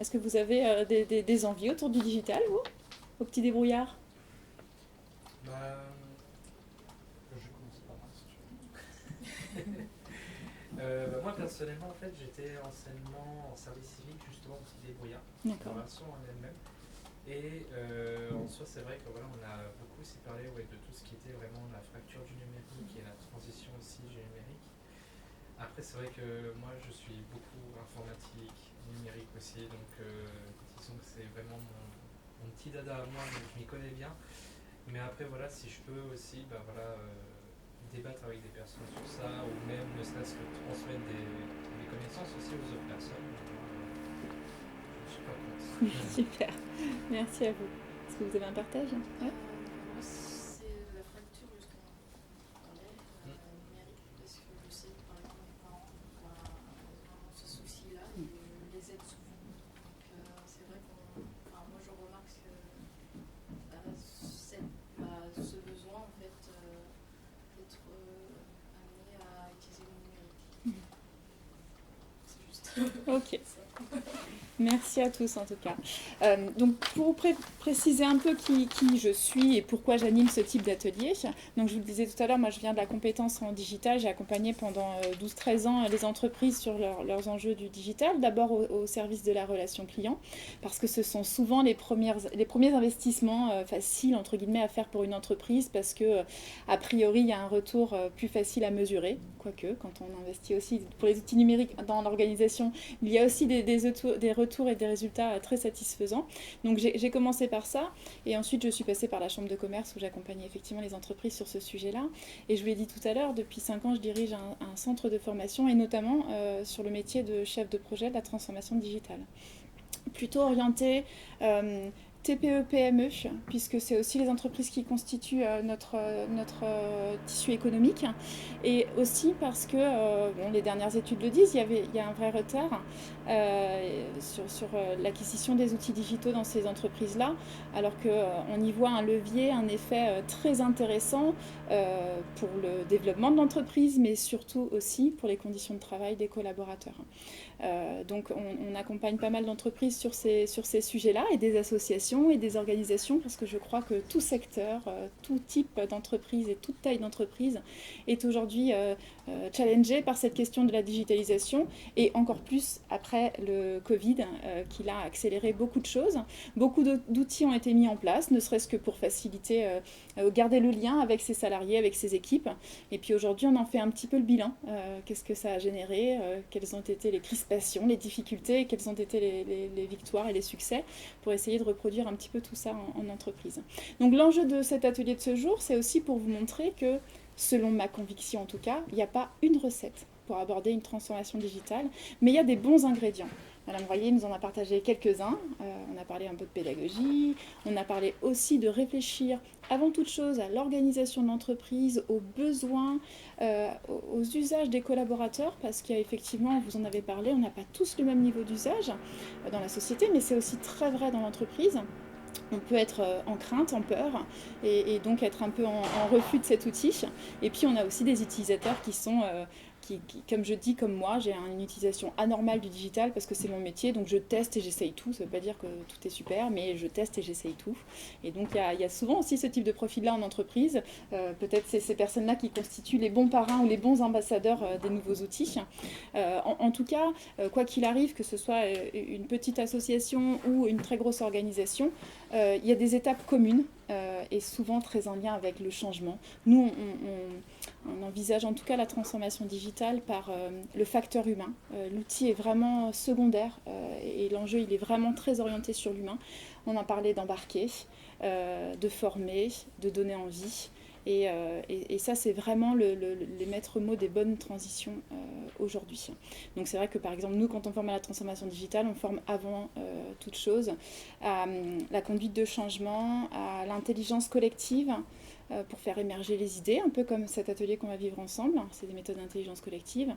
Est-ce que vous avez des envies autour du digital, vous, au petit débrouillard? Bah, je commence par moi si tu veux. Moi personnellement en fait j'étais anciennement en service civique justement au petit débrouillard, D'accord. dans l'action en elle-même. Et en soi c'est vrai que voilà, on a beaucoup aussi parlé de tout ce qui était vraiment la fracture du numérique et la transition aussi du numérique. Après c'est vrai que moi je suis beaucoup informatique, numérique aussi, donc disons que c'est vraiment mon petit dada à moi, donc je m'y connais bien. Mais après, voilà, si je peux aussi débattre avec des personnes sur ça, ou même ne serait-ce que transmettre des connaissances aussi aux autres personnes, je ne suis pas contre. Super. Merci à vous. Est-ce que vous avez un partage? Ouais. Moi, c'est la fracture justement dont on parlait, Mm. numérique, parce que je sais que par exemple mes parents ont vraiment ce souci-là et les aident souvent. Donc c'est vrai moi je remarque que ce besoin en fait d'être amené à utiliser le numérique. C'est juste Ok. ça. Merci à tous en tout cas. Donc pour vous préciser un peu qui je suis et pourquoi j'anime ce type d'atelier, donc je vous le disais tout à l'heure, moi je viens de la compétence en digital, j'ai accompagné pendant 12-13 ans les entreprises sur leurs enjeux du digital, d'abord au service de la relation client, parce que ce sont souvent les premiers investissements faciles entre guillemets à faire pour une entreprise, parce que a priori il y a un retour plus facile à mesurer, quoique quand on investit aussi pour les outils numériques dans l'organisation, il y a aussi des retours et des résultats très satisfaisants. Donc j'ai commencé par ça et ensuite je suis passée par la chambre de commerce où j'accompagnais effectivement les entreprises sur ce sujet-là. Et je vous l'ai dit tout à l'heure, depuis 5 ans je dirige un centre de formation et notamment sur le métier de chef de projet de la transformation digitale. Plutôt orienté TPE-PME, puisque c'est aussi les entreprises qui constituent notre tissu économique. Et aussi parce que, les dernières études le disent, il y a un vrai retard sur l'acquisition des outils digitaux dans ces entreprises-là, alors qu'on y voit un levier, un effet très intéressant pour le développement de l'entreprise, mais surtout aussi pour les conditions de travail des collaborateurs. Donc on accompagne pas mal d'entreprises sur ces sujets-là et des associations et des organisations parce que je crois que tout secteur, tout type d'entreprise et toute taille d'entreprise est aujourd'hui challengé par cette question de la digitalisation et encore plus après le Covid qui a accéléré beaucoup de choses. Beaucoup d'outils ont été mis en place, ne serait-ce que pour faciliter, garder le lien avec ses salariés, avec ses équipes. Et puis aujourd'hui on en fait un petit peu le bilan. Qu'est-ce que ça a généré, quelles ont été les crispations, les difficultés, quelles ont été les victoires et les succès pour essayer de reproduire un petit peu tout ça en entreprise. Donc l'enjeu de cet atelier de ce jour, c'est aussi pour vous montrer que, selon ma conviction en tout cas, il n'y a pas une recette pour aborder une transformation digitale, mais il y a des bons ingrédients. Madame Royer nous en a partagé quelques-uns. On a parlé un peu de pédagogie, on a parlé aussi de réfléchir avant toute chose à l'organisation de l'entreprise, aux besoins, aux usages des collaborateurs, parce qu'il y a effectivement, vous en avez parlé, on n'a pas tous le même niveau d'usage dans la société, mais c'est aussi très vrai dans l'entreprise. On peut être en crainte, en peur, et donc être un peu en refus de cet outil. Et puis on a aussi des utilisateurs qui sont comme je dis, comme moi, j'ai une utilisation anormale du digital parce que c'est mon métier, donc je teste et j'essaye tout. Ça ne veut pas dire que tout est super, mais je teste et j'essaye tout. Et donc il y a souvent aussi ce type de profil-là en entreprise. Peut-être c'est ces personnes-là qui constituent les bons parrains ou les bons ambassadeurs des nouveaux outils. En tout cas, quoi qu'il arrive, que ce soit une petite association ou une très grosse organisation, il y a des étapes communes et souvent très en lien avec le changement. Nous, on envisage en tout cas la transformation digitale par le facteur humain. L'outil est vraiment secondaire et l'enjeu il est vraiment très orienté sur l'humain. On en parlait d'embarquer, de former, de donner envie. Et ça, c'est vraiment les maîtres mots des bonnes transitions aujourd'hui. Donc c'est vrai que par exemple, nous, quand on forme à la transformation digitale, on forme avant toute chose à la conduite de changement, à l'intelligence collective, pour faire émerger les idées, un peu comme cet atelier qu'on va vivre ensemble. C'est des méthodes d'intelligence collective.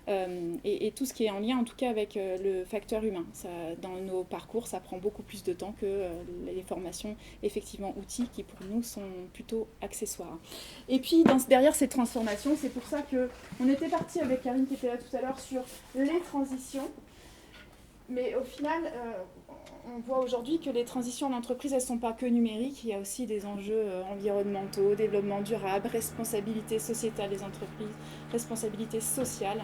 Et tout ce qui est en lien, en tout cas, avec le facteur humain. Ça, dans nos parcours, ça prend beaucoup plus de temps que les formations, effectivement, outils, qui pour nous sont plutôt accessoires. Et puis, derrière ces transformations, c'est pour ça qu'on était parti avec Karine qui était là tout à l'heure sur les transitions. Mais au final, on voit aujourd'hui que les transitions en entreprise, elles ne sont pas que numériques. Il y a aussi des enjeux environnementaux, développement durable, responsabilité sociétale des entreprises, responsabilité sociale.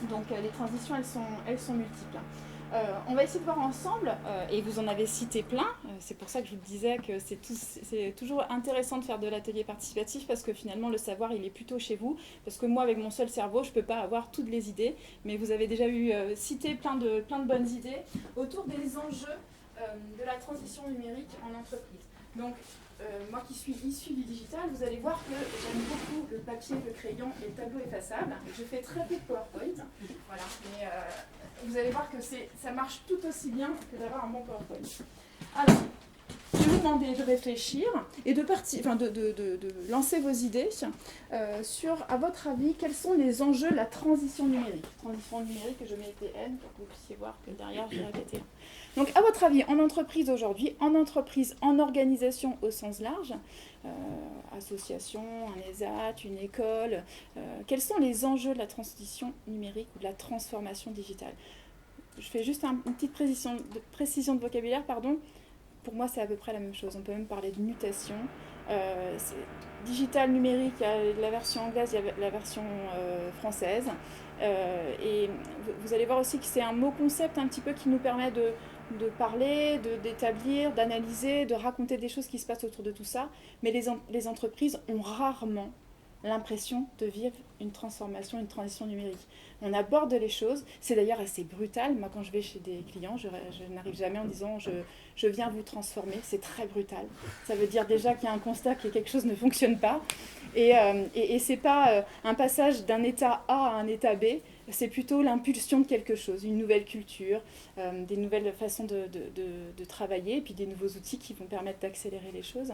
Donc les transitions, elles sont multiples. On va essayer de voir ensemble, et vous en avez cité plein, c'est pour ça que je vous disais que c'est toujours intéressant de faire de l'atelier participatif parce que finalement le savoir il est plutôt chez vous, parce que moi avec mon seul cerveau je ne peux pas avoir toutes les idées, mais vous avez déjà eu cité plein de bonnes idées autour des enjeux de la transition numérique en entreprise. Donc moi qui suis issue du digital, vous allez voir que j'aime beaucoup le papier, le crayon et le tableau effaçable. Je fais très peu de PowerPoint, voilà, mais vous allez voir que ça marche tout aussi bien que d'avoir un bon PowerPoint. Alors, je vais vous demander de réfléchir et de lancer vos idées sur, à votre avis, quels sont les enjeux de la transition numérique. Transition numérique, je mets des N pour que vous puissiez voir que derrière, j'ai répété. Donc, à votre avis, en entreprise aujourd'hui, en organisation au sens large, association, un ESAT, une école, quels sont les enjeux de la transition numérique ou de la transformation digitale? Je fais juste une petite précision de vocabulaire, pardon. Pour moi, c'est à peu près la même chose. On peut même parler de mutation. Digital, numérique, il y a la version anglaise, il y a la version française. Et vous allez voir aussi que c'est un mot-concept un petit peu qui nous permet de parler, d'établir, d'analyser, de raconter des choses qui se passent autour de tout ça. Mais les entreprises ont rarement l'impression de vivre une transformation, une transition numérique. On aborde les choses, c'est d'ailleurs assez brutal. Moi, quand je vais chez des clients, je n'arrive jamais en disant je viens vous transformer, c'est très brutal. Ça veut dire déjà qu'il y a un constat que quelque chose ne fonctionne pas. Et c'est pas un passage d'un état A à un état B, c'est plutôt l'impulsion de quelque chose, une nouvelle culture, des nouvelles façons de travailler, et puis des nouveaux outils qui vont permettre d'accélérer les choses.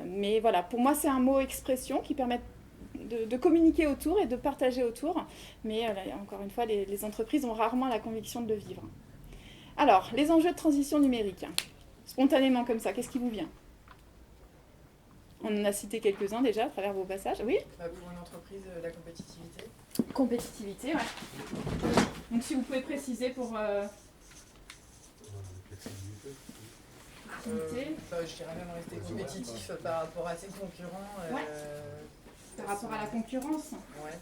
Mais voilà, pour moi, c'est un mot expression qui permet de communiquer autour et de partager autour. Mais encore une fois, les entreprises ont rarement la conviction de le vivre. Alors, les enjeux de transition numérique. Spontanément comme ça, qu'est-ce qui vous vient? On en a cité quelques-uns déjà à travers vos passages. Oui? Pour une entreprise, la compétitivité. Compétitivité, ouais. Donc si vous pouvez préciser pour... je dirais même rester compétitif par rapport à ses concurrents. Ouais. Par rapport à la concurrence. Ouais.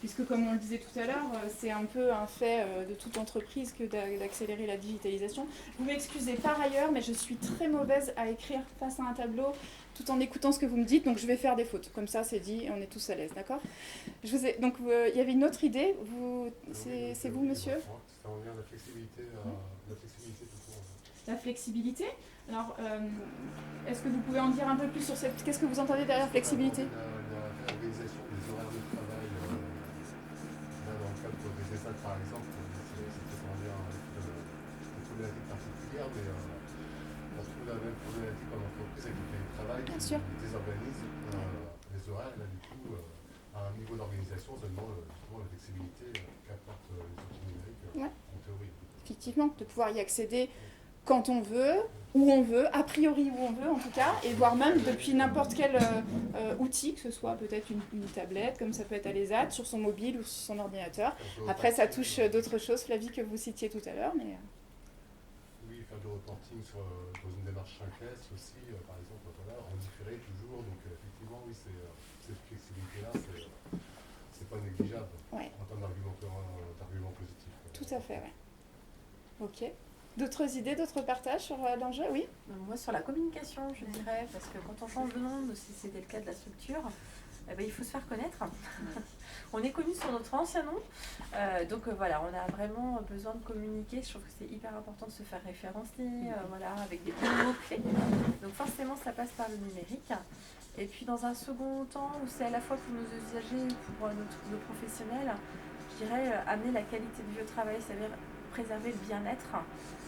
Puisque comme on le disait tout à l'heure, c'est un peu un fait de toute entreprise que d'accélérer la digitalisation. Vous m'excusez par ailleurs, mais je suis très mauvaise à écrire face à un tableau tout en écoutant ce que vous me dites, donc je vais faire des fautes. Comme ça, c'est dit, on est tous à l'aise, d'accord? Donc, il y avait une autre idée. C'est vous, monsieur? Ça revient à la flexibilité, tout court. La flexibilité. Alors, est-ce que vous pouvez en dire un peu plus sur cette... Qu'est-ce que vous entendez derrière flexibilité? La réorganisation des horaires de travail, là, dans le cadre des ESAT, par exemple, c'est peut-être en lien avec une problématique particulière, mais on retrouve la même problématique en entreprise avec le télétravail qui désorganise les horaires, et là, du coup, à un niveau d'organisation, seulement justement la flexibilité qu'apporte les outils numériques en théorie. Effectivement, de pouvoir y accéder quand on veut, où on veut, a priori où on veut en tout cas, et voire même depuis n'importe quel outil, que ce soit peut-être une tablette, comme ça peut être à l'ESAT, sur son mobile ou sur son ordinateur. Après, ça touche d'autres choses, Flavie, que vous citiez tout à l'heure. Mais... Oui, faire du reporting dans une démarche 5S aussi, par exemple, voilà, en différé toujours. Donc effectivement, oui, cette flexibilité-là, c'est pas négligeable en termes d'argument positif. Tout à fait, oui. Ok. D'autres idées, d'autres partages sur l'enjeu? Oui. Moi, sur la communication, je dirais, parce que quand on change de nom, si c'était le cas de la structure, il faut se faire connaître. On est connu sur notre ancien nom, donc voilà, on a vraiment besoin de communiquer. Je trouve que c'est hyper important de se faire référencer, voilà, avec des bons mots-clés. Donc forcément, ça passe par le numérique. Et puis dans un second temps, où c'est à la fois pour nos usagers, pour nos professionnels, je dirais amener la qualité de vie au travail, c'est-à-dire préserver le bien-être.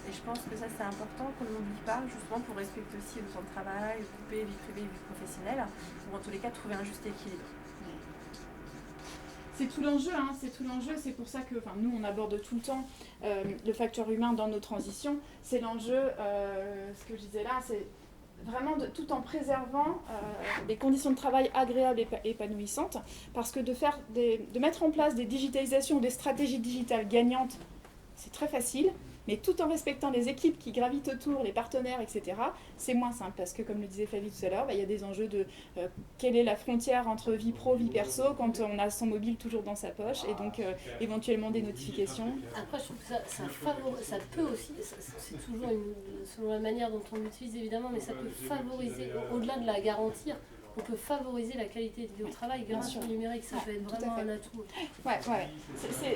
Et je pense que ça c'est important qu'on ne l'oublie pas, justement pour respecter aussi le temps de travail, couper vie privée et vie professionnelle, ou en tous les cas trouver un juste équilibre. C'est tout l'enjeu, hein, c'est tout l'enjeu, c'est pour ça que nous on aborde tout le temps le facteur humain dans nos transitions. C'est l'enjeu, ce que je disais là, c'est vraiment tout en préservant des conditions de travail agréables et épanouissantes, parce que de mettre en place des digitalisations, des stratégies digitales gagnantes, c'est très facile, mais tout en respectant les équipes qui gravitent autour, les partenaires, etc., c'est moins simple parce que, comme le disait Flavie tout à l'heure, il y a des enjeux de quelle est la frontière entre vie pro, vie perso quand on a son mobile toujours dans sa poche et donc éventuellement des notifications. Après, je trouve que ça peut aussi, c'est toujours selon la manière dont on l'utilise évidemment, mais ça peut favoriser, au-delà de la garantir, on peut favoriser la qualité de vie au travail grâce au numérique, ça peut être vraiment un atout. Ouais. C'est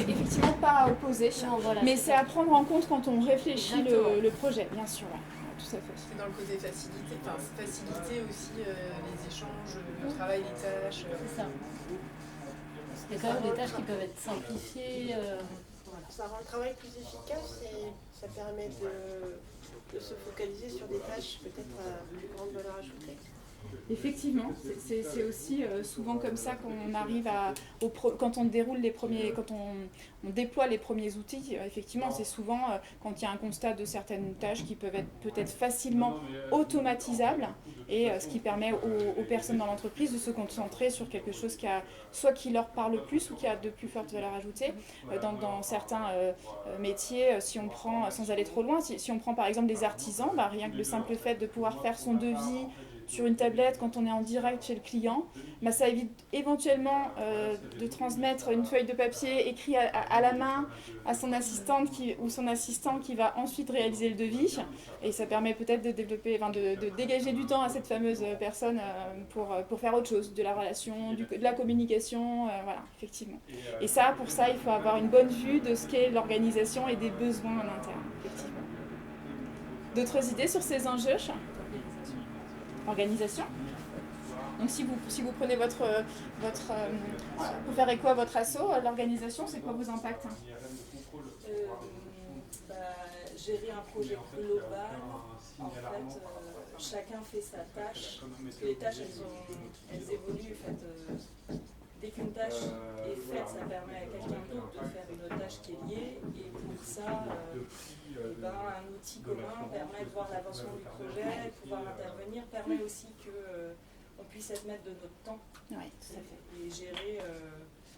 effectivement pas opposé, Non, voilà, mais c'est à prendre en compte quand on réfléchit le projet, bien sûr. Ouais. Tout à fait. C'est dans le côté faciliter aussi les échanges, le travail, les tâches. C'est ça. Il y a quand même des tâches qui peuvent être simplifiées. Voilà. Ça rend le travail plus efficace et ça permet de se focaliser sur des tâches peut-être à plus grande valeur ajoutée. Effectivement, c'est aussi souvent comme ça qu'on arrive quand on déroule quand on déploie les premiers outils. Effectivement, c'est souvent quand il y a un constat de certaines tâches qui peuvent être peut-être facilement automatisables et ce qui permet aux personnes dans l'entreprise de se concentrer sur quelque chose qui leur parle plus ou qui a de plus forte valeur ajoutée. Dans certains métiers, si on prend, sans aller trop loin, si on prend par exemple des artisans, rien que le simple fait de pouvoir faire son devis sur une tablette quand on est en direct chez le client, ça évite éventuellement de transmettre une feuille de papier écrite à la main à son assistante ou son assistant qui va ensuite réaliser le devis, et ça permet peut-être de dégager du temps à cette fameuse personne pour faire autre chose, de la relation, de la communication, voilà, effectivement. Et pour ça, il faut avoir une bonne vue de ce qu'est l'organisation et des besoins en interne, effectivement. D'autres idées sur ces enjeux ? Organisation. Donc si vous prenez votre pour faire écho à votre asso, l'organisation, c'est quoi vos impacts ? Gérer un projet global, en fait, chacun fait sa tâche, parce que les tâches elles évoluent, en fait, dès qu'une tâche est faite, ça permet à quelqu'un d'autre de faire une autre tâche qui est liée, et pour ça, un outil commun permet de voir l'avancement du projet, pouvoir intervenir, permet aussi qu'on puisse être maître de notre temps, tout à fait. Et gérer,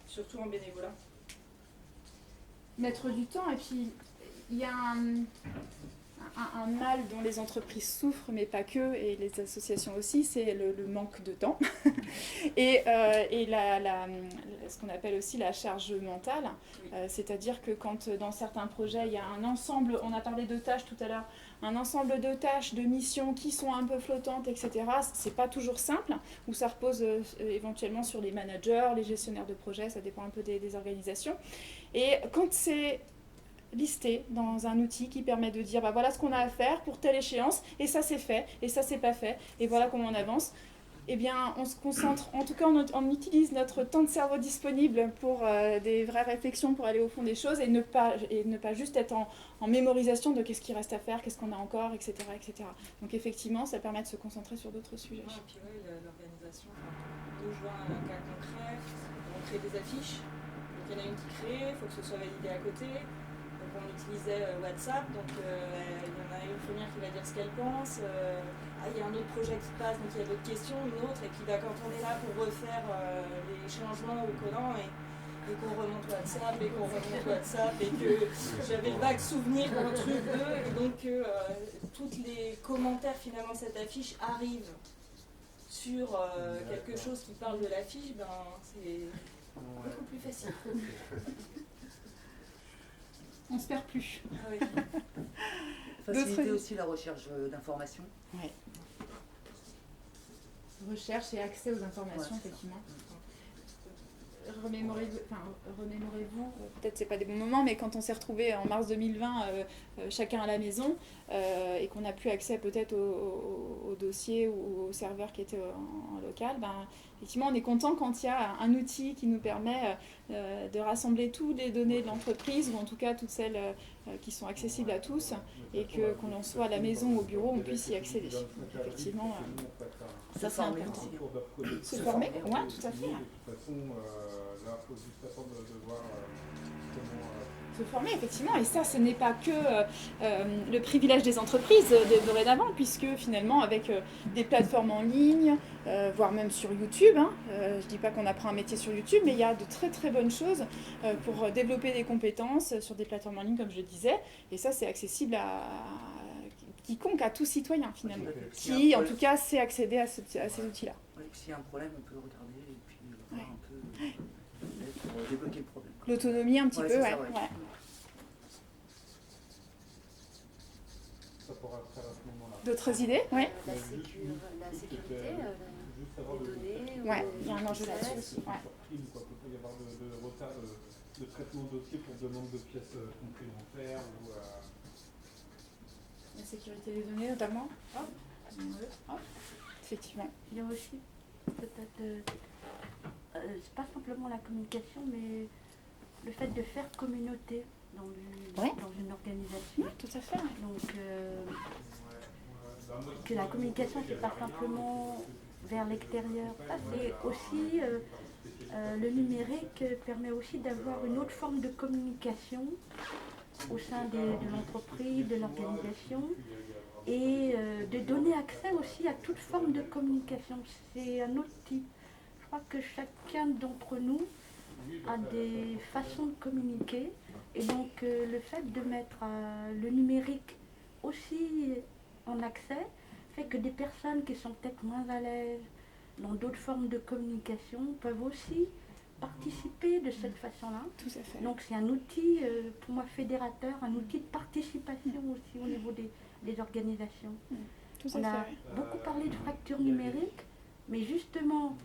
surtout en bénévolat. Mettre du temps, et puis il y a un mal dont les entreprises souffrent, mais pas que, et les associations aussi, c'est le manque de temps et ce qu'on appelle aussi la charge mentale, c'est-à-dire que quand dans certains projets il y a un ensemble, on a parlé de tâches tout à l'heure, un ensemble de tâches, de missions qui sont un peu flottantes, etc., c'est pas toujours simple, ou ça repose éventuellement sur les managers, les gestionnaires de projets, ça dépend un peu des organisations, et quand c'est listé dans un outil qui permet de dire voilà ce qu'on a à faire pour telle échéance, et ça c'est fait, et ça c'est pas fait, et voilà comment on avance, eh bien on se concentre, en tout cas on utilise notre temps de cerveau disponible pour des vraies réflexions, pour aller au fond des choses, et ne pas juste être en mémorisation de qu'est-ce qui reste à faire, qu'est-ce qu'on a encore, etc., etc. Donc effectivement ça permet de se concentrer sur d'autres sujets. Et puis l'organisation, nous jouons un cas concret, on crée des affiches, donc il y en a une qui crée, il faut que ce soit validé à côté. On utilisait WhatsApp, donc il y en a une première qui va dire ce qu'elle pense, il y a un autre projet qui passe, donc il y a d'autres questions, une autre, et puis quand on est là pour refaire les changements au collant et qu'on remonte WhatsApp, et que j'avais le vague souvenir d'un truc d'eux, et donc tous les commentaires finalement de cette affiche arrivent sur quelque chose qui parle de l'affiche, c'est beaucoup plus facile. On se perd plus. Ah oui. Faciliter aussi la recherche d'informations. Oui. Recherche et accès aux informations, effectivement. Remémorez-vous, peut-être c'est pas des bons moments, mais quand on s'est retrouvés en mars 2020, chacun à la maison, et qu'on n'a plus accès peut-être au dossier ou au serveur qui était en local, effectivement on est content quand il y a un outil qui nous permet de rassembler toutes les données de l'entreprise, ou en tout cas toutes celles qui sont accessibles à tous, et qu'on en soit à la maison ou au bureau, on puisse y accéder. Donc, effectivement, ça c'est important. Se former, oui, tout à fait. De toute façon, là, il faut juste attendre de voir comment peut former, effectivement. Et ça, ce n'est pas que le privilège des entreprises dorénavant, puisque finalement, avec des plateformes en ligne, voire même sur YouTube, je ne dis pas qu'on apprend un métier sur YouTube, mais il y a de très très bonnes choses pour développer des compétences sur des plateformes en ligne, comme je le disais. Et ça, c'est accessible à quiconque, à tout citoyen, finalement, qui, en tout cas, sait accéder à ces outils-là. Oui, s'il y a un problème, on peut le regarder et puis voir un peu, peut-être débloquer le problème. L'autonomie, un petit peu, ouais. Ça pourra faire à ce moment-là. D'autres idées? Ouais. La sécurité, Juste avoir les données. Ouais, il y a un enjeu là-dessus aussi. Ouais. Il peut y avoir de retard de traitement de dossier pour demande de pièces complémentaires ou La sécurité des données, notamment. Effectivement. Il y a aussi peut-être, c'est pas simplement la communication, mais le fait de faire communauté dans une organisation. Oui, tout à fait. Donc, que la communication, c'est pas simplement vers l'extérieur. Ça, c'est aussi, le numérique permet aussi d'avoir une autre forme de communication au sein de l'entreprise, de l'organisation, et de donner accès aussi à toute forme de communication. C'est un outil. Je crois que chacun d'entre nous a des façons de communiquer, et donc le fait de mettre le numérique aussi en accès fait que des personnes qui sont peut-être moins à l'aise dans d'autres formes de communication peuvent aussi participer de cette façon-là. Tout à fait. Donc c'est un outil, pour moi, fédérateur, un outil de participation aussi au niveau des organisations. Tout On à a fait. beaucoup parlé de fracture numérique, mais justement,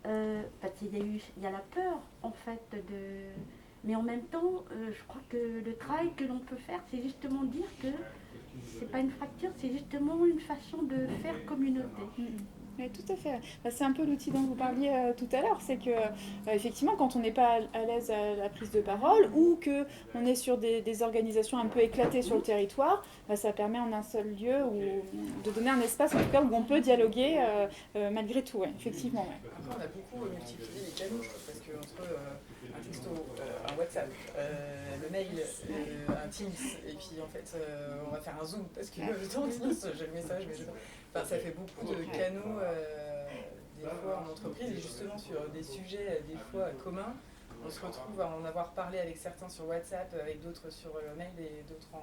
parce qu'il y a la peur, en fait, mais en même temps, je crois que le travail que l'on peut faire, c'est justement dire que c'est pas une fracture, c'est justement une façon de faire communauté. Oui, tout à fait. C'est un peu l'outil dont vous parliez tout à l'heure, c'est que effectivement, quand on n'est pas à l'aise à la prise de parole ou que on est sur des organisations un peu éclatées sur le territoire, ça permet en un seul lieu de donner un espace en tout cas où on peut dialoguer malgré tout, effectivement. Après, on a beaucoup multiplié les canaux, je trouve, parce qu'entre un texto, un WhatsApp, le mail, un Teams, et puis en fait, on va faire un Zoom, parce que dans Teams, j'ai le message, mais enfin, ça fait beaucoup de canaux, des fois en entreprise, et justement sur des sujets, des fois communs. On se retrouve à en avoir parlé avec certains sur WhatsApp, avec d'autres sur le mail et d'autres en...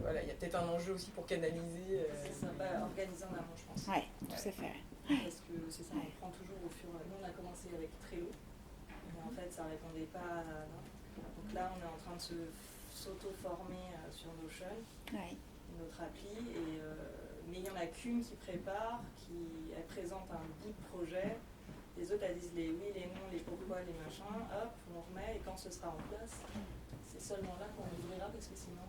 voilà, il y a peut-être un enjeu aussi pour canaliser. C'est ça, organiser en amont, je pense. Oui, tout à fait. Parce que c'est ça, on prend toujours au fur et à mesure. Nous, on a commencé avec Trello, mais en fait, ça ne répondait pas à... Donc là, on est en train de s'auto-former sur Notion, notre appli, et, mais il n'y en a qu'une qui prépare, elle présente un bout de projet. Les autres, elles disent les oui, les non, les pourquoi, les machins, hop, on remet, et quand ce sera en place, c'est seulement là qu'on ouvrira, parce que sinon,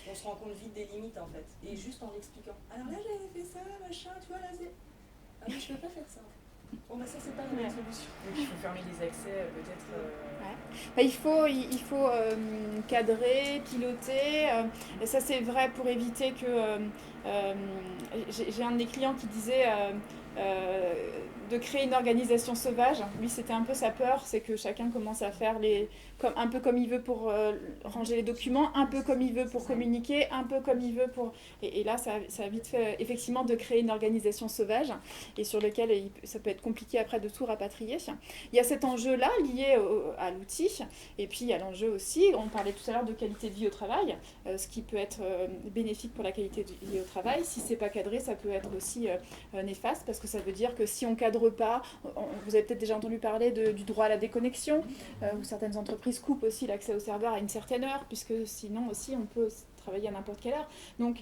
on se rend compte vite des limites, en fait. Et juste en l'expliquant. Alors là, j'avais fait ça, machin, tu vois, là, c'est... Ah, mais je peux pas faire ça. Bon, bah ça, c'est pas la même solution. Donc, il faut fermer les accès, peut-être... Il faut cadrer, piloter, et ça c'est vrai pour éviter que... j'ai un de mes clients qui disait de créer une organisation sauvage. Lui, c'était un peu sa peur, c'est que chacun commence à faire un peu comme il veut pour ranger les documents, un peu comme il veut pour communiquer, un peu comme il veut pour... Et là, ça a vite fait effectivement de créer une organisation sauvage, et sur lequel ça peut être compliqué après de tout rapatrier. Il y a cet enjeu-là lié à l'outil, et puis il y a l'enjeu aussi, on parlait tout à l'heure de qualité de vie au travail, ce qui peut être bénéfique pour la qualité de vie au travail. Si c'est pas cadré, ça peut être aussi néfaste, parce que ça veut dire que si on cadre pas, vous avez peut-être déjà entendu parler du droit à la déconnexion, où certaines entreprises coupent aussi l'accès au serveur à une certaine heure, puisque sinon aussi on peut travailler à n'importe quelle heure. Donc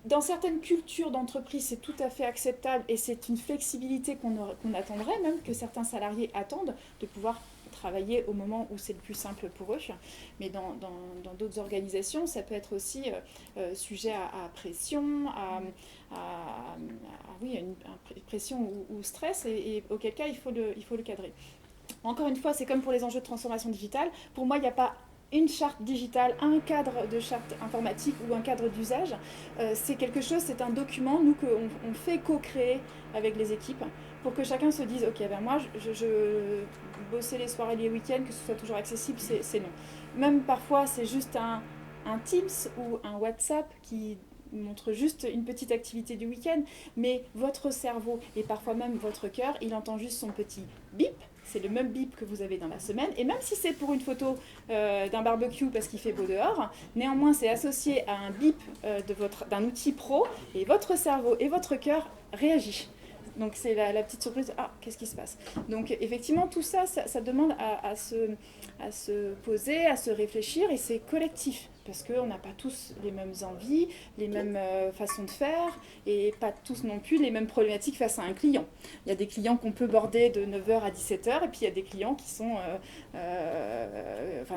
dans certaines cultures d'entreprise, c'est tout à fait acceptable, et c'est une flexibilité qu'on attendrait même, que certains salariés attendent, de pouvoir travailler au moment où c'est le plus simple pour eux. Mais dans d'autres organisations, ça peut être aussi sujet à pression, une pression ou stress, et auquel cas il faut le cadrer. Encore une fois, c'est comme pour les enjeux de transformation digitale. Pour moi, il n'y a pas une charte digitale, un cadre de charte informatique ou un cadre d'usage. C'est quelque chose, c'est un document, nous, qu'on fait co-créer avec les équipes pour que chacun se dise, ok, ben moi, je bosser les soirées, les week-ends, que ce soit toujours accessible, c'est non. Même parfois, c'est juste un Teams ou un WhatsApp qui montre juste une petite activité du week-end, mais votre cerveau et parfois même votre cœur, il entend juste son petit bip. C'est le même bip que vous avez dans la semaine, et même si c'est pour une photo d'un barbecue parce qu'il fait beau dehors, néanmoins c'est associé à un bip d'un outil pro, et votre cerveau et votre cœur réagissent. Donc c'est la petite surprise, ah, qu'est-ce qui se passe? Donc effectivement, tout ça, ça demande à se poser, à se réfléchir, et c'est collectif. Parce qu'on n'a pas tous les mêmes envies, les mêmes façons de faire, et pas tous non plus les mêmes problématiques face à un client. Il y a des clients qu'on peut border de 9h à 17h, et puis il y a des clients qui sont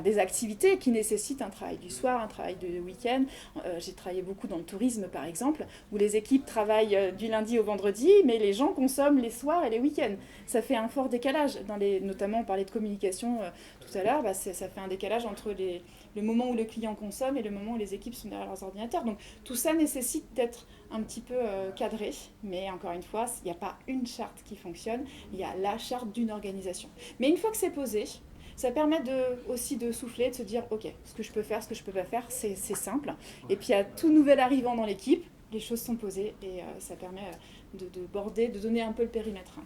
des activités qui nécessitent un travail du soir, un travail du week-end. J'ai travaillé beaucoup dans le tourisme, par exemple, où les équipes travaillent du lundi au vendredi, mais les gens consomment les soirs et les week-ends. Ça fait un fort décalage. Notamment, on parlait de communication tout à l'heure, ça fait un décalage entre le moment où le client consomme et le moment où les équipes sont derrière leurs ordinateurs. Donc tout ça nécessite d'être un petit peu cadré, mais encore une fois, il n'y a pas une charte qui fonctionne, il y a la charte d'une organisation. Mais une fois que c'est posé, ça permet aussi de souffler, de se dire, ok, ce que je peux faire, ce que je peux pas faire, c'est simple. Et puis à tout nouvel arrivant dans l'équipe, les choses sont posées, et ça permet de border, de donner un peu le périmètre.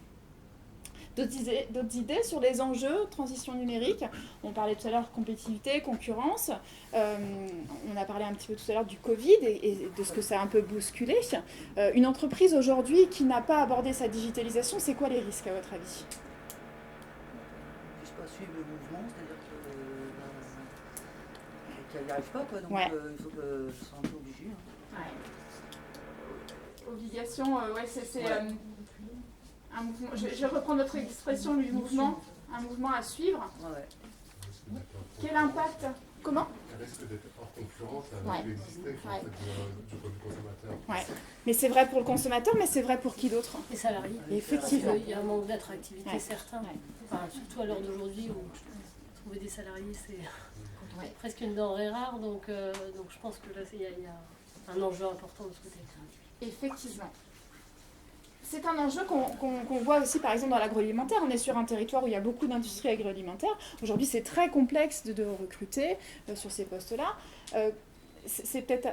D'autres idées sur les enjeux, transition numérique. On parlait tout à l'heure de compétitivité, concurrence. On a parlé un petit peu tout à l'heure du Covid et de ce que ça a un peu bousculé. Une entreprise aujourd'hui qui n'a pas abordé sa digitalisation, c'est quoi les risques à votre avis? Je sais pas, suivre le mouvement, c'est-à-dire qu'elle n'y arrive pas, quoi. Donc il faut que je sois un peu obligé. Obligation, c'est un mouvement. Je vais reprendre votre expression du mouvement, un mouvement à suivre. Quel impact? Comment? Elle risque d'être hors concurrence avec l'existence en fait, du consommateur. Ouais. Mais c'est vrai pour le consommateur, mais c'est vrai pour qui d'autre? Les salariés. Effectivement. Il y a un manque d'attractivité certain. Enfin, surtout à l'heure d'aujourd'hui où trouver des salariés, c'est presque une denrée rare. Donc je pense que là, il y a un enjeu important de ce côté. Effectivement. C'est un enjeu qu'on voit aussi par exemple dans l'agroalimentaire. On est sur un territoire où il y a beaucoup d'industries agroalimentaires. Aujourd'hui, c'est très complexe de recruter sur ces postes-là. C'est peut-être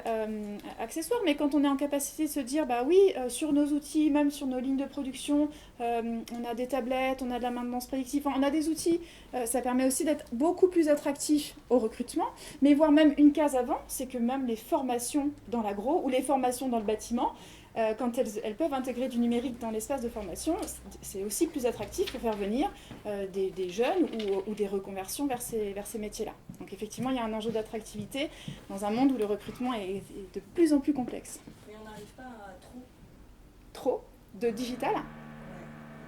accessoire, mais quand on est en capacité de se dire, bah oui, sur nos outils, même sur nos lignes de production, on a des tablettes, on a de la maintenance prédictive, on a des outils, ça permet aussi d'être beaucoup plus attractif au recrutement. Mais voire même une case avant, c'est que même les formations dans l'agro ou les formations dans le bâtiment, quand elles peuvent intégrer du numérique dans l'espace de formation, c'est aussi plus attractif pour faire venir des jeunes ou des reconversions vers ces métiers-là. Donc effectivement, il y a un enjeu d'attractivité dans un monde où le recrutement est de plus en plus complexe. Mais on n'arrive pas à trop. Trop de digital?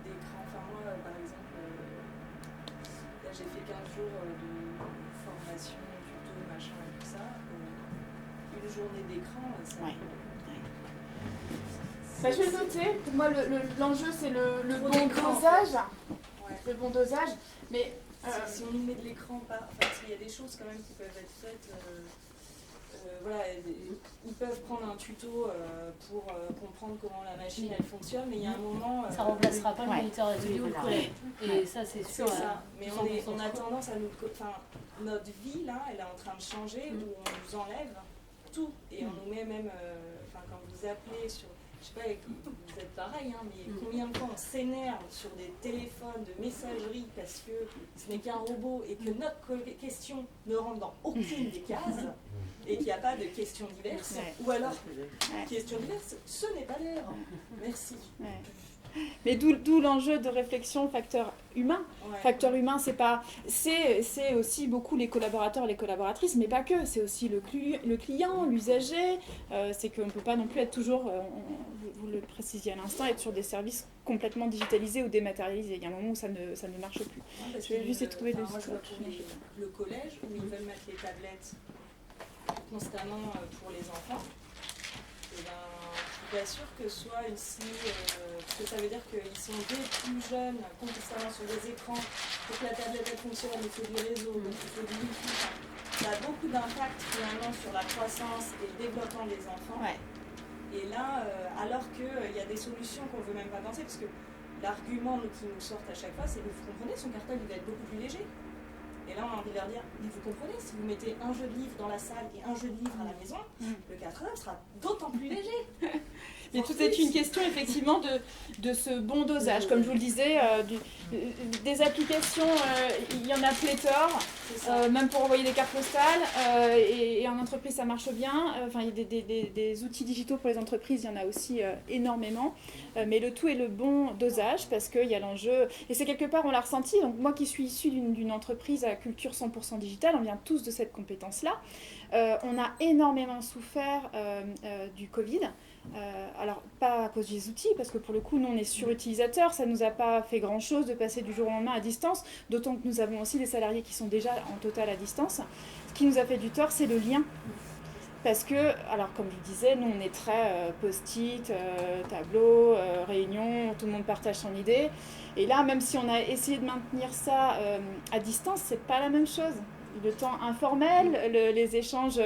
D'écran. Enfin moi, par exemple, là j'ai fait 15 jours de formation, tuto, machin et tout ça. Une journée d'écran, ça... Bah, je vais le noter. Pour moi, l'enjeu, c'est le bon dosage. Le bon dosage. Mais si on met de l'écran, il y a des choses quand même qui peuvent être faites. Ils peuvent prendre un tuto pour comprendre comment la machine elle fonctionne, mais il y a un moment. Ça ne remplacera pas le moniteur d'atelier ou le collègue. Et ça, c'est sûr. C'est ça. Mais on a tendance à notre vie, là, elle est en train de changer, où on nous enlève tout. Et on nous met même. Quand vous appelez sur. Je sais pas, vous êtes pareil, hein, mais combien de fois on s'énerve sur des téléphones de messagerie parce que ce n'est qu'un robot et que notre question ne rentre dans aucune des cases et qu'il n'y a pas de questions diverses, ou alors questions diverses, ce n'est pas l'heure. Merci. Mais d'où l'enjeu de réflexion facteur humain. Facteur humain, c'est aussi beaucoup les collaborateurs et les collaboratrices, mais pas que. C'est aussi le client, l'usager. C'est qu'on ne peut pas non plus être toujours, vous le précisiez à l'instant, être sur des services complètement digitalisés ou dématérialisés. Il y a un moment où ça ne marche plus. Je vais juste trouver moi, je vois le collège où ils veulent mettre les tablettes constamment pour les enfants. Et je suis pas sûre que ce soit ici, parce que ça veut dire qu'ils sont dès plus jeunes, constamment sur des écrans, pour que la tablette elle fonctionne, il faut du réseau, il faut du wifi. ça a beaucoup d'impact finalement sur la croissance et le développement des enfants. Ouais. Et là, alors qu'il y a des solutions qu'on ne veut même pas penser, parce que l'argument qui nous sort à chaque fois, c'est que vous comprenez, son cartable il va être beaucoup plus léger. Et là, on a envie de leur dire, mais vous comprenez, si vous mettez un jeu de livre dans la salle et un jeu de livre à la maison, le cartable sera d'autant plus léger. Mais tout est une question effectivement de ce bon dosage. Comme je vous le disais, des applications, il y en a pléthore, même pour envoyer des cartes postales, et en entreprise ça marche bien. Enfin, il y a des outils digitaux pour les entreprises, il y en a aussi énormément. Mais le tout est le bon dosage parce qu'il y a l'enjeu, et c'est quelque part, on l'a ressenti. Donc moi qui suis issue d'une entreprise à culture 100% digitale, on vient tous de cette compétence-là. On a énormément souffert du Covid. Alors pas à cause des outils, parce que pour le coup nous on est surutilisateurs, ça nous a pas fait grand chose de passer du jour au lendemain à distance, d'autant que nous avons aussi des salariés qui sont déjà en total à distance. Ce qui nous a fait du tort, c'est le lien, parce que, alors comme je vous disais, nous on est très post-it, tableau, réunion, tout le monde partage son idée, et là même si on a essayé de maintenir ça à distance, c'est pas la même chose. Le temps informel, les échanges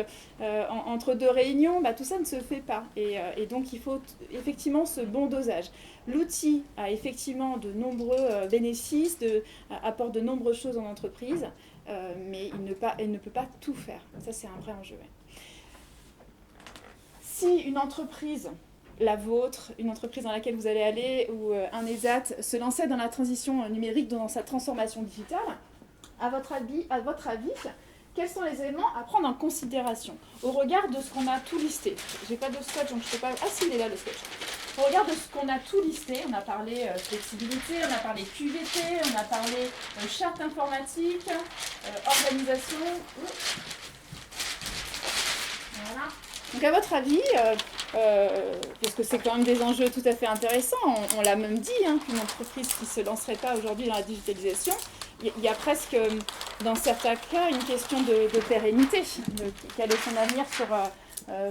entre deux réunions, tout ça ne se fait pas. Et donc il faut effectivement ce bon dosage. L'outil a effectivement de nombreux bénéfices, apporte de nombreuses choses en entreprise, mais il ne peut pas tout faire. Ça, c'est un vrai enjeu. Ouais. Si une entreprise, la vôtre, une entreprise dans laquelle vous allez aller, ou un ESAT, se lançait dans la transition numérique, dans sa transformation digitale, à votre avis, quels sont les éléments à prendre en considération au regard de ce qu'on a tout listé? J'ai pas de sketch, donc je ne sais pas... Ah si, il est là le sketch. Au regard de ce qu'on a tout listé, on a parlé flexibilité, on a parlé QVT, on a parlé charte informatique, organisation... Voilà. Donc à votre avis, parce que c'est quand même des enjeux tout à fait intéressants, on l'a même dit, qu'une entreprise qui ne se lancerait pas aujourd'hui dans la digitalisation, il y a presque, dans certains cas, une question de pérennité. Quel est son avenir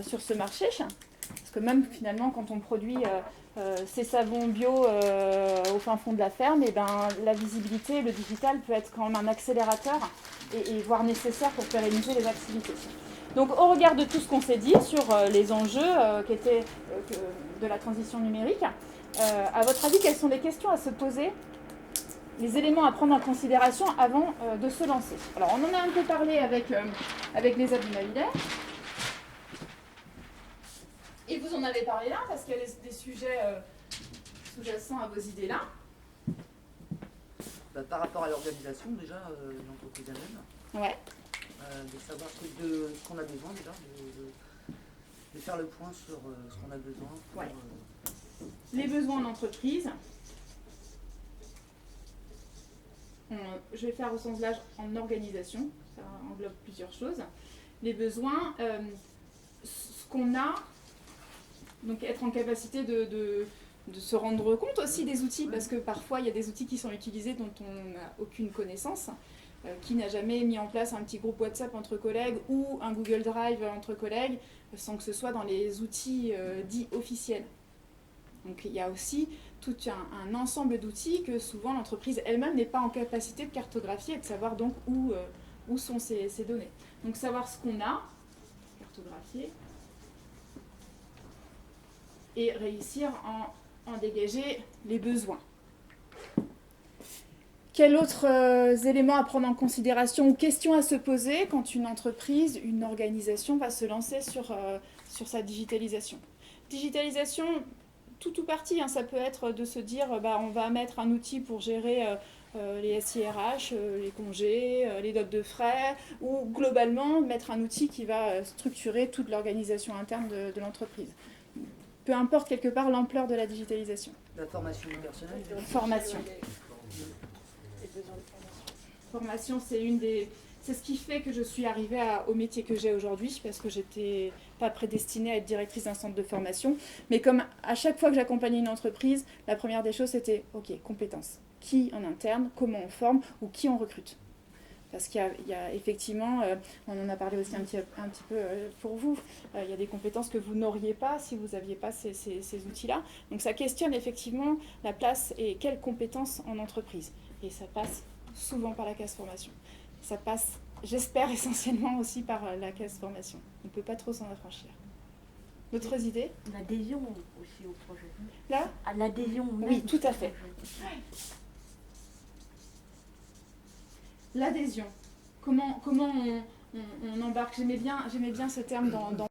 sur ce marché? Parce que même finalement, quand on produit ces savons bio au fin fond de la ferme, la visibilité, le digital peut être quand même un accélérateur et voire nécessaire pour pérenniser les activités. Donc au regard de tout ce qu'on s'est dit sur les enjeux qui étaient de la transition numérique, à votre avis, quelles sont les questions à se poser, les éléments à prendre en considération avant de se lancer? Alors on en a un peu parlé avec les abus Navidaire. Et vous en avez parlé là, parce qu'il y a des sujets sous-jacents à vos idées là. Par rapport à l'organisation, déjà, l'entreprise elle-même. Ouais. De savoir ce qu'on a besoin déjà, de faire le point sur ce qu'on a besoin. Pour, les besoins en entreprise. Je vais faire au sens large en organisation, ça englobe plusieurs choses. Les besoins, ce qu'on a, donc être en capacité de se rendre compte aussi des outils, parce que parfois il y a des outils qui sont utilisés dont on n'a aucune connaissance. Qui n'a jamais mis en place un petit groupe WhatsApp entre collègues ou un Google Drive entre collègues sans que ce soit dans les outils dits officiels. Donc il y a aussi tout un ensemble d'outils que souvent l'entreprise elle-même n'est pas en capacité de cartographier et de savoir donc où sont ces données. Donc savoir ce qu'on a, cartographier, et réussir à en dégager les besoins. Quels autres éléments à prendre en considération ou questions à se poser quand une entreprise, une organisation va se lancer sur sa digitalisation? Digitalisation, tout ou partie, ça peut être de se dire on va mettre un outil pour gérer les SIRH, les congés, les notes de frais, ou globalement mettre un outil qui va structurer toute l'organisation interne de l'entreprise. Peu importe quelque part l'ampleur de la digitalisation. La formation personnelle. Formation. Formation, c'est ce qui fait que je suis arrivée au métier que j'ai aujourd'hui, parce que j'étais pas prédestinée à être directrice d'un centre de formation. Mais comme à chaque fois que j'accompagnais une entreprise, la première des choses c'était, ok, compétences. Qui en interne, comment on forme ou qui on recrute? Parce qu'il y a effectivement, on en a parlé aussi un petit peu pour vous, il y a des compétences que vous n'auriez pas si vous n'aviez pas ces outils-là. Donc ça questionne effectivement la place et quelles compétences en entreprise. Et ça passe souvent par la case formation. Ça passe j'espère essentiellement aussi par la case formation. On ne peut pas trop s'en affranchir. D'autres idées? L'adhésion aussi au projet. Là? À l'adhésion même. Oui, tout à fait. L'adhésion. Comment on embarque? J'aimais bien ce terme dans